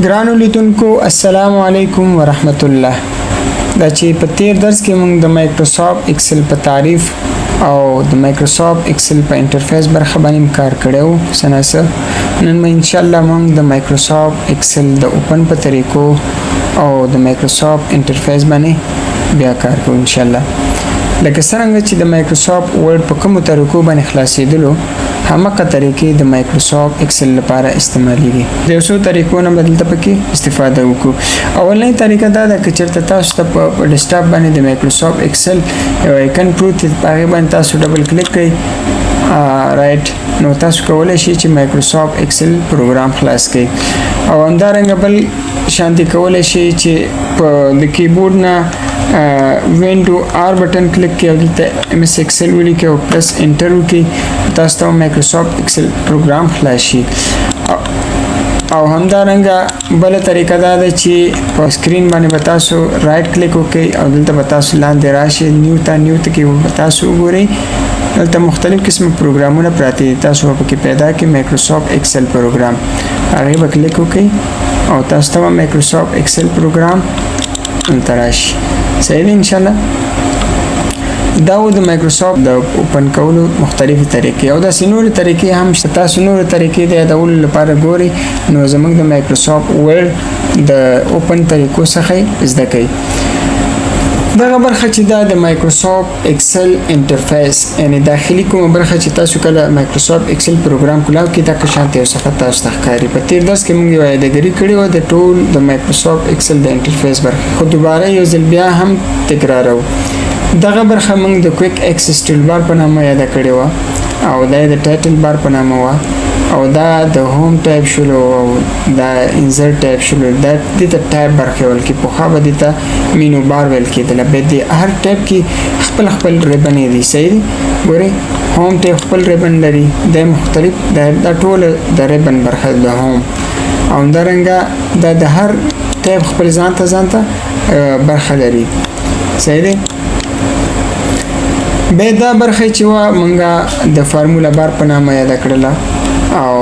ګرانو لیدونکو السلام علیکم ورحمت الله. دا چې په تیر درس کې موږ د مایکروسافت ایکسل په تعریف او د مایکروسافت ایکسل په انټرفیس برخه باندې کار کړو سناسه نن ان شاء الله موږ د مایکروسافت ایکسل د اوپن په طریقو او د مایکروسافت انټرفیس باندې بیا کار کوو ان شاء الله. لکه څنګه چې د مایکروسافت ورډ په کومو طریقو باندې خلاصېدلو همغه طریقې د مایکروسافت ایکسل لپاره استعمالېږي. د څو طریقو نه بدلته پکې استفاده وکړو. اولنۍ طریقه دا ده چې چېرته تاسو ته په ډیسکټاپ باندې د مایکروسافت ایکسل یو آیکن پروت دی، په هغې باندې تاسو ډبل کلیک کړئ رائټ، نو تاسو کولی شئ چې مایکروسافت ایکسل پروګرام خلاص کړئ. او همدارنګه بل شانتي کولی شئ چې په د کیبورډ نه وینډو آر بٹن کلیک کړئ او دلته ایم ایس ایکسل ولیکئ او پرس انټر وکړئ، تاسو ته مایکروسافت ایکسل پروګرام خلاص شي. او همدارنګه بل طریقه دا ده چې په سکرین باندې به تاسو رائټ کلیک وکړئ او دلته به تاسو لاندې راشئ نیو ته کې به تاسو وګورئ، دلته مختلف قسم پروګرامونه پراته دي، تاسو به پکې پیدا کړئ مایکروسافت ایکسل پروګرام، هغې به کلیک وکړئ او تاسو ته مایکروسافت ایکسل پروګرام دلته راشي. صحیح دی ان شاء الله. دا و د مایکروسافت د اوپن کولو مختلفې طریقې او داسې نورې طریقې هم شته. تاسو نورې طریقې د یادولو لپاره ګورئ نو زموږ د مایکروسافت ورډ د اوپن طریقو څخه زده کوئ. دغه برخه چې دا د مایکروسافت ایکسل انټرفیس یعنی داخلي کومه برخه چې تاسو کله مایکروسافت ایکسل پروګرام کولاو کې دا که شانتي یو صفحه تاسو ته ښکاري. په تیر درس کې موږ یو یادګاري کړې وه د ټول د مایکروسافت ایکسل د انټرفیس برخه، خو دوباره یو ځل بیا هم تکرارو. دغه برخه موږ د کویک ایکسس ټول بار په نامه یاده کړې وه او دا د ټایټل بار په نامه وه او دا د هوم ټایپ شولو او دا انزرټ ټایپ شولو، دا دې ته ټایپ برخه ویل کېږي، پخوا به دې ته مینو بار ویل کېدله. بیا د هر ټایپ کې خپل خپل ریبنې دي. صحیح دی. ګورئ هوم ټایپ خپل ریبن لري، دا مختلف دا ټوله د ریبن برخه د هوم او همدارنګه دا د هر ټایپ خپل ځان ته برخه لري. صحیح دی. بیا دا برخه چې وه مونږه د فارمولا بار په نامه یاده کړله او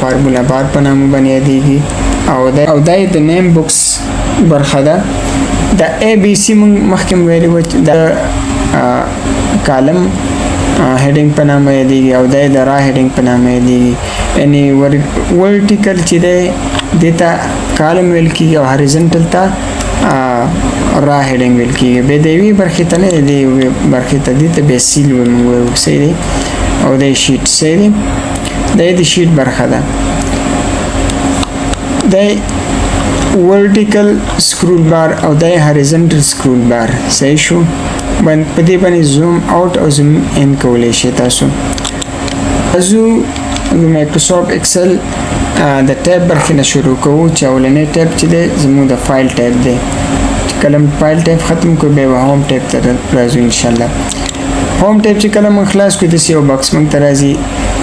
فارمولا بار په نامه باندې یادېږي او دا د نیم بوکس برخه ده. د ای بی سی مونږ مخکې ویلي وه چې د کالم هیډینګ په نامه یادېږي او دا د را هیډینګ په نامه یادېږي. یعنی ورټیکل چې دی دې ته کالم ویل کېږي او هاریزنټل ته را هیډینګ ویل کېږي. بیا د یوې برخې ته نه د یوې برخې ته دې ته بیا سیل وایو. صحیح دی. او دا شیټ. صحیح دی. دا د شیټ برخه ده. دا ورټیکل سکرول بار او دا هاریزنټل سکرول بار. صحیح شو. په دې باندې زوم آوټ او زوم ان کولی شئ تاسو. زو د مایکروسافت ایکسل د ټایپ برخې نه شروع کوو چې اولنی ټایپ چې دی زموږ د فایل ټایپ دی. چې کله فایل ټایپ ختم کړو بیا به هوم ټایپ ته راځو انشاءالله. هوم ټایپ چې کله موږ خلاص کړو داسې یو بکس موږ ته راځي،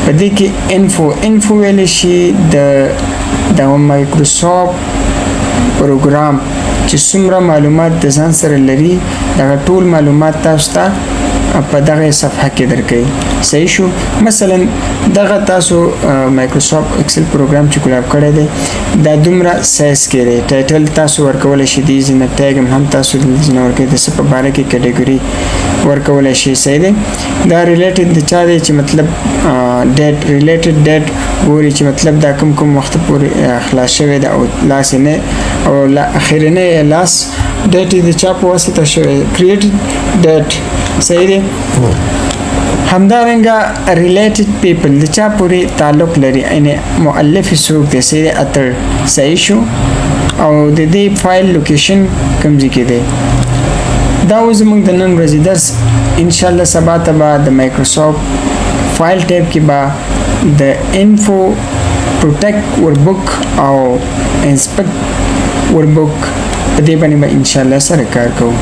په دې کې انفو ویلی شي د مایکروسافت پروګرام چې څومره معلومات د ځان سره لري دغه ټول معلومات تاسو ته په دغه صفحه کې درکوي. صحیح شو. مثلا دغه تاسو مایکروسافت ایکسل پروګرام چې کولاو کړی دی دا دومره سایز کې دی. ټایټل تاسو ورکولی شئ، دې ځینه ټیګ هم تاسو ځینه ورکوئ، د څه په باره کې کټګوري ورکولی شئ. صحیح دی. دا ریلیټډ د چا دی چې مطلب ډیټ ریلیټډ ډیټ ګوري چې مطلب دا کوم وخت پورې خلاص شوی ده او لاس یې نه او اخرنی لاس ډیټ یې د چا په واسطه شوی کریټډ ډیټ. صحیح دی. همدارنګه ریلیټډ پیپل د چا پورې تعلق لري یعنی مؤلف څوک دی. صحیح دی. اتر. صحیح شو. او د دې فایل لوکیشن کوم ځای کې دی. دا و زموږ د نن ورځې درس. انشاءالله سبا ته به د مایکروسافت فایل ټایپ کې به د انفو پروټیکټ وربک او انسپیکټ وربک په دې باندې به انشاءالله سره کار کوو.